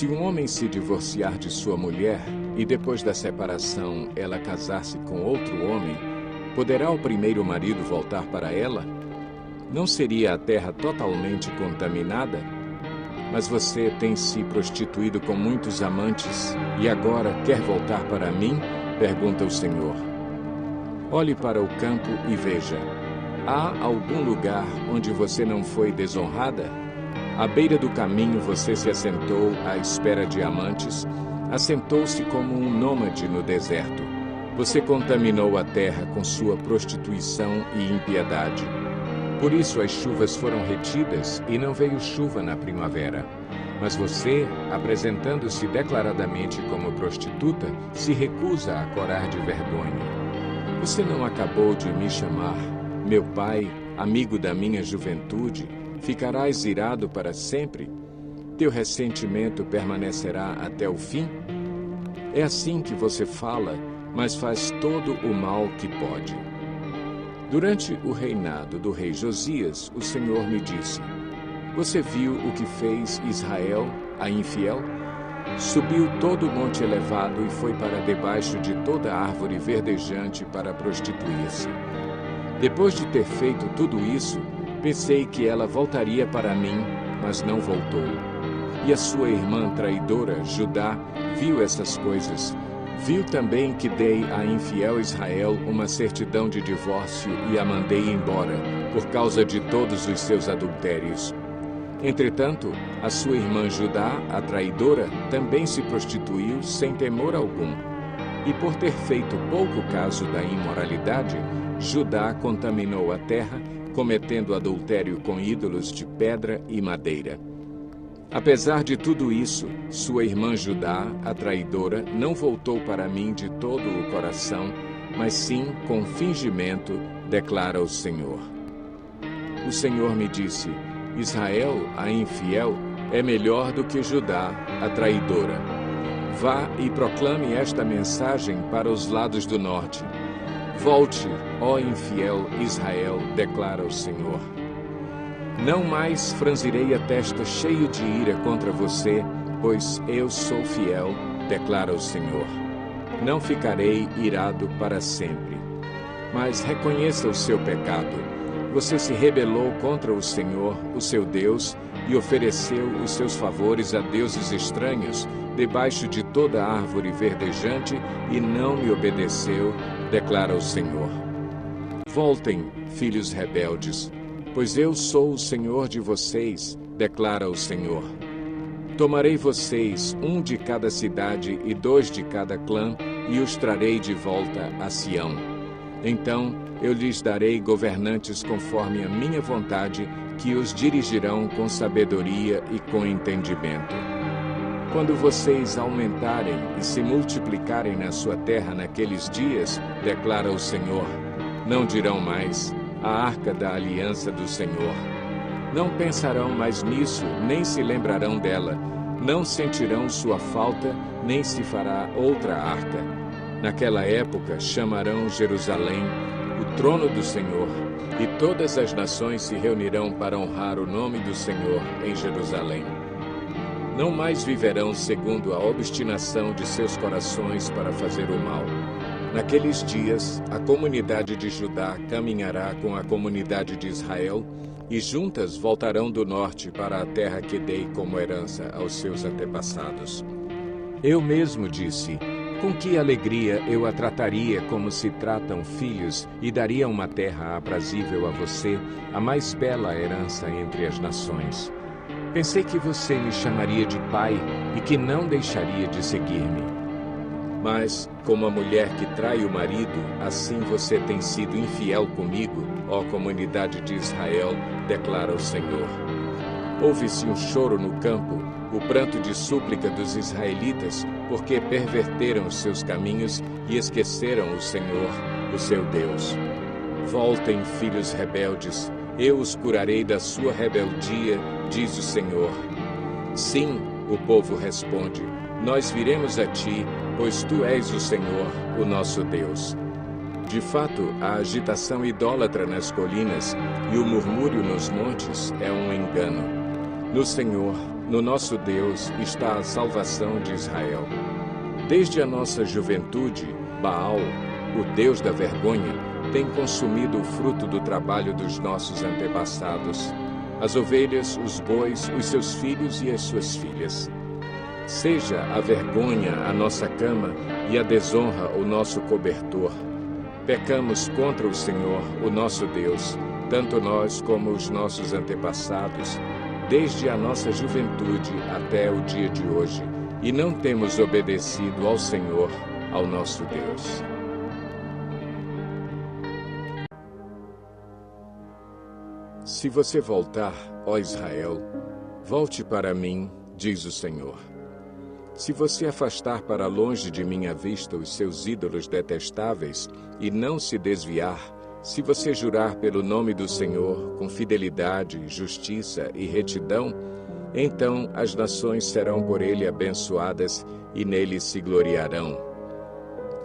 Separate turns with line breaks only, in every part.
Se um homem se divorciar de sua mulher e depois da separação ela casar-se com outro homem, poderá o primeiro marido voltar para ela? Não seria a terra totalmente contaminada? Mas você tem se prostituído com muitos amantes e agora quer voltar para mim? Pergunta o Senhor. Olhe para o campo e veja. Há algum lugar onde você não foi desonrada? À beira do caminho você se assentou à espera de amantes, assentou-se como um nômade no deserto. Você contaminou a terra com sua prostituição e impiedade. Por isso as chuvas foram retidas e não veio chuva na primavera. Mas você, apresentando-se declaradamente como prostituta, se recusa a corar de vergonha. Você não acabou de me chamar, meu pai, amigo da minha juventude? Ficarás irado para sempre? Teu ressentimento permanecerá até o fim? É assim que você fala, mas faz todo o mal que pode. Durante o reinado do rei Josias, o Senhor me disse: Você viu o que fez Israel, a infiel? Subiu todo o monte elevado e foi para debaixo de toda árvore verdejante para prostituir-se. Depois de ter feito tudo isso, pensei que ela voltaria para mim, mas não voltou. E a sua irmã traidora, Judá, viu essas coisas. Viu também que dei a infiel Israel uma certidão de divórcio e a mandei embora, por causa de todos os seus adultérios. Entretanto, a sua irmã Judá, a traidora, também se prostituiu sem temor algum. E por ter feito pouco caso da imoralidade, Judá contaminou a terra, cometendo adultério com ídolos de pedra e madeira. Apesar de tudo isso, sua irmã Judá, a traidora, não voltou para mim de todo o coração, mas sim com fingimento, declara o Senhor. O Senhor me disse: Israel, a infiel, é melhor do que Judá, a traidora. Vá e proclame esta mensagem para os lados do norte. Volte, ó infiel Israel, declara o Senhor. Não mais franzirei a testa cheio de ira contra você, pois eu sou fiel, declara o Senhor. Não ficarei irado para sempre. Mas reconheça o seu pecado. Você se rebelou contra o Senhor, o seu Deus, e ofereceu os seus favores a deuses estranhos, debaixo de toda árvore verdejante, e não me obedeceu, declara o Senhor. Voltem, filhos rebeldes, pois eu sou o Senhor de vocês, declara o Senhor. Tomarei vocês, 1 de cada cidade e 2 de cada clã, e os trarei de volta a Sião. Então eu lhes darei governantes conforme a minha vontade, que os dirigirão com sabedoria e com entendimento. Quando vocês aumentarem e se multiplicarem na sua terra naqueles dias, declara o Senhor, não dirão mais: a arca da aliança do Senhor. Não pensarão mais nisso, nem se lembrarão dela. Não sentirão sua falta, nem se fará outra arca. Naquela época chamarão Jerusalém, o trono do Senhor, e todas as nações se reunirão para honrar o nome do Senhor em Jerusalém. Não mais viverão segundo a obstinação de seus corações para fazer o mal. Naqueles dias, a comunidade de Judá caminhará com a comunidade de Israel, e juntas voltarão do norte para a terra que dei como herança aos seus antepassados. Eu mesmo disse: com que alegria eu a trataria como se tratam filhos, e daria uma terra aprazível a você, a mais bela herança entre as nações. Pensei que você me chamaria de pai e que não deixaria de seguir-me. Mas, como a mulher que trai o marido, assim você tem sido infiel comigo, ó comunidade de Israel, declara o Senhor. Ouve-se um choro no campo, o pranto de súplica dos israelitas, porque perverteram os seus caminhos e esqueceram o Senhor, o seu Deus. Voltem, filhos rebeldes, eu os curarei da sua rebeldia, diz o Senhor. Sim, o povo responde, nós viremos a ti, pois tu és o Senhor, o nosso Deus. De fato, a agitação idólatra nas colinas e o murmúrio nos montes é um engano. No Senhor, no nosso Deus está a salvação de Israel. Desde a nossa juventude, Baal, o Deus da vergonha, tem consumido o fruto do trabalho dos nossos antepassados, as ovelhas, os bois, os seus filhos e as suas filhas. Seja a vergonha a nossa cama e a desonra o nosso cobertor. Pecamos contra o Senhor, o nosso Deus, tanto nós como os nossos antepassados, desde a nossa juventude até o dia de hoje, e não temos obedecido ao Senhor, ao nosso Deus. Se você voltar, ó Israel, volte para mim, diz o Senhor. Se você afastar para longe de minha vista os seus ídolos detestáveis e não se desviar, se você jurar pelo nome do Senhor com fidelidade, justiça e retidão, então as nações serão por ele abençoadas e nele se gloriarão.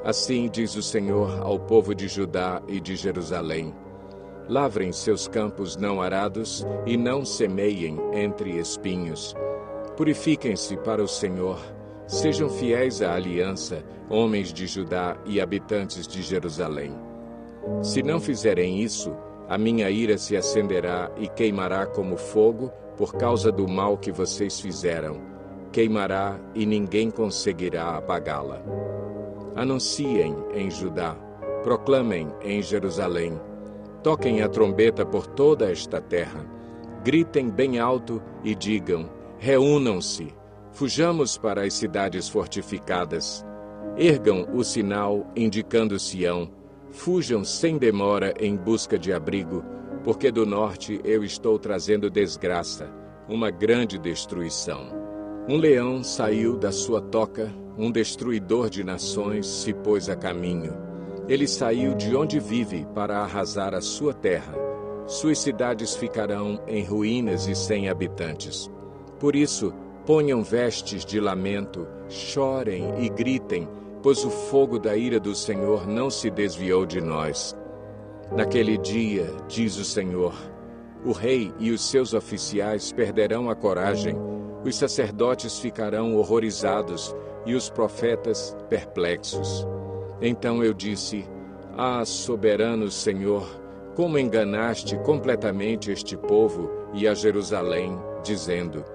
Assim diz o Senhor ao povo de Judá e de Jerusalém: lavrem seus campos não arados e não semeiem entre espinhos. Purifiquem-se para o Senhor. Sejam fiéis à aliança, homens de Judá e habitantes de Jerusalém. Se não fizerem isso, a minha ira se acenderá e queimará como fogo por causa do mal que vocês fizeram. Queimará e ninguém conseguirá apagá-la. Anunciem em Judá, proclamem em Jerusalém. Toquem a trombeta por toda esta terra. Gritem bem alto e digam: reúnam-se. Fujamos para as cidades fortificadas. Ergam o sinal indicando Sião. Fujam sem demora em busca de abrigo, porque do norte eu estou trazendo desgraça, uma grande destruição. Um leão saiu da sua toca, um destruidor de nações se pôs a caminho. Ele saiu de onde vive para arrasar a sua terra. Suas cidades ficarão em ruínas e sem habitantes. Por isso, ponham vestes de lamento, chorem e gritem, pois o fogo da ira do Senhor não se desviou de nós. Naquele dia, diz o Senhor, o rei e os seus oficiais perderão a coragem, os sacerdotes ficarão horrorizados e os profetas perplexos. Então eu disse: ah, soberano Senhor, como enganaste completamente este povo e a Jerusalém, dizendo: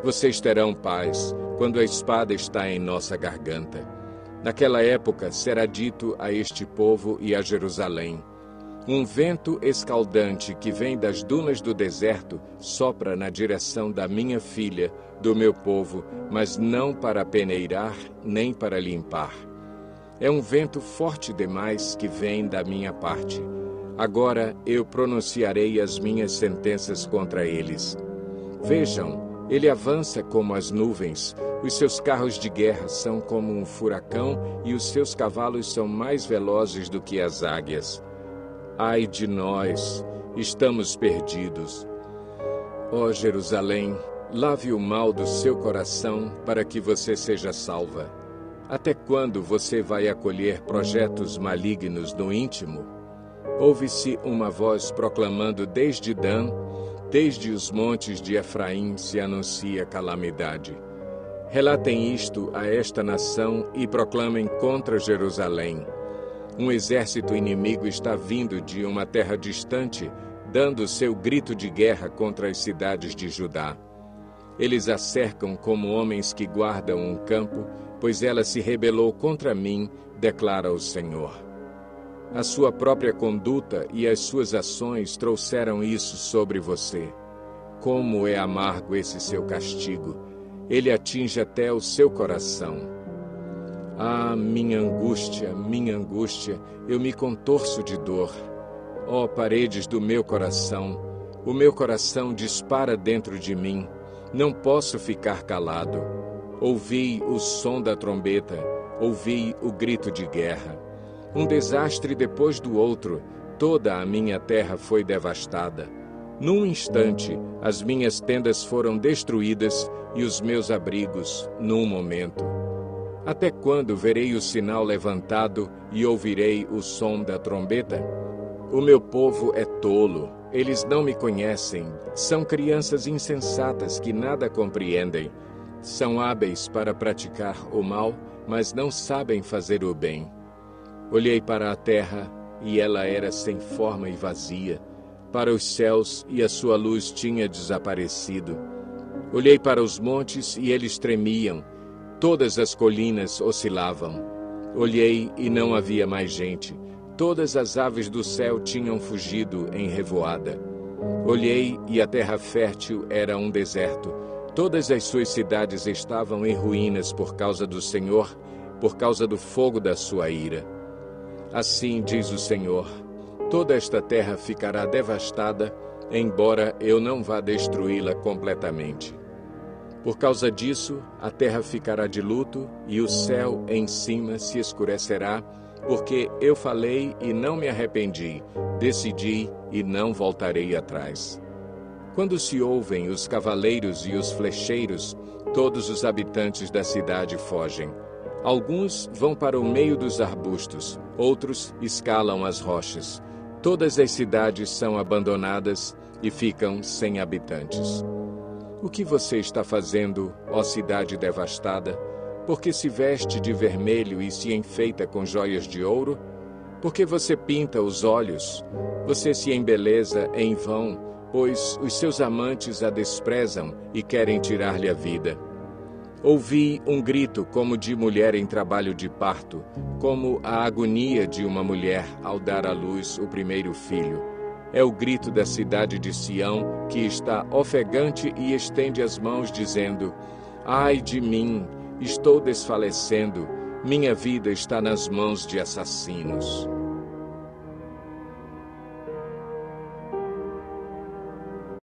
vocês terão paz quando a espada está em nossa garganta. Naquela época será dito a este povo e a Jerusalém: um vento escaldante que vem das dunas do deserto sopra na direção da minha filha, do meu povo, mas não para peneirar nem para limpar. É um vento forte demais que vem da minha parte. Agora eu pronunciarei as minhas sentenças contra eles. Vejam, ele avança como as nuvens, os seus carros de guerra são como um furacão e os seus cavalos são mais velozes do que as águias. Ai de nós, estamos perdidos. Ó Jerusalém, lave o mal do seu coração para que você seja salva. Até quando você vai acolher projetos malignos no íntimo? Ouve-se uma voz proclamando desde Dan, desde os montes de Efraim se anuncia calamidade. Relatem isto a esta nação e proclamem contra Jerusalém. Um exército inimigo está vindo de uma terra distante, dando seu grito de guerra contra as cidades de Judá. Eles a cercam como homens que guardam um campo, pois ela se rebelou contra mim, declara o Senhor. A sua própria conduta e as suas ações trouxeram isso sobre você. Como é amargo esse seu castigo! Ele atinge até o seu coração. Ah, minha angústia, eu me contorço de dor. Ó paredes do meu coração, o meu coração dispara dentro de mim. Não posso ficar calado. Ouvi o som da trombeta, ouvi o grito de guerra. Um desastre depois do outro, toda a minha terra foi devastada. Num instante, as minhas tendas foram destruídas e os meus abrigos, num momento. Até quando verei o sinal levantado e ouvirei o som da trombeta? O meu povo é tolo, eles não me conhecem, são crianças insensatas que nada compreendem. São hábeis para praticar o mal, mas não sabem fazer o bem. Olhei para a terra, e ela era sem forma e vazia, para os céus, e a sua luz tinha desaparecido. Olhei para os montes, e eles tremiam, todas as colinas oscilavam. Olhei, e não havia mais gente, todas as aves do céu tinham fugido em revoada. Olhei, e a terra fértil era um deserto, todas as suas cidades estavam em ruínas por causa do Senhor, por causa do fogo da sua ira. Assim diz o Senhor, toda esta terra ficará devastada, embora eu não vá destruí-la completamente. Por causa disso, a terra ficará de luto e o céu em cima se escurecerá, porque eu falei e não me arrependi, decidi e não voltarei atrás. Quando se ouvem os cavaleiros e os flecheiros, todos os habitantes da cidade fogem. Alguns vão para o meio dos arbustos, outros escalam as rochas. Todas as cidades são abandonadas e ficam sem habitantes. O que você está fazendo, ó cidade devastada? Porque se veste de vermelho e se enfeita com joias de ouro? Porque você pinta os olhos? Você se embeleza em vão, pois os seus amantes a desprezam e querem tirar-lhe a vida. Ouvi um grito como de mulher em trabalho de parto, como a agonia de uma mulher ao dar à luz o primeiro filho. É o grito da cidade de Sião, que está ofegante e estende as mãos, dizendo: Ai de mim, estou desfalecendo, minha vida está nas mãos de assassinos.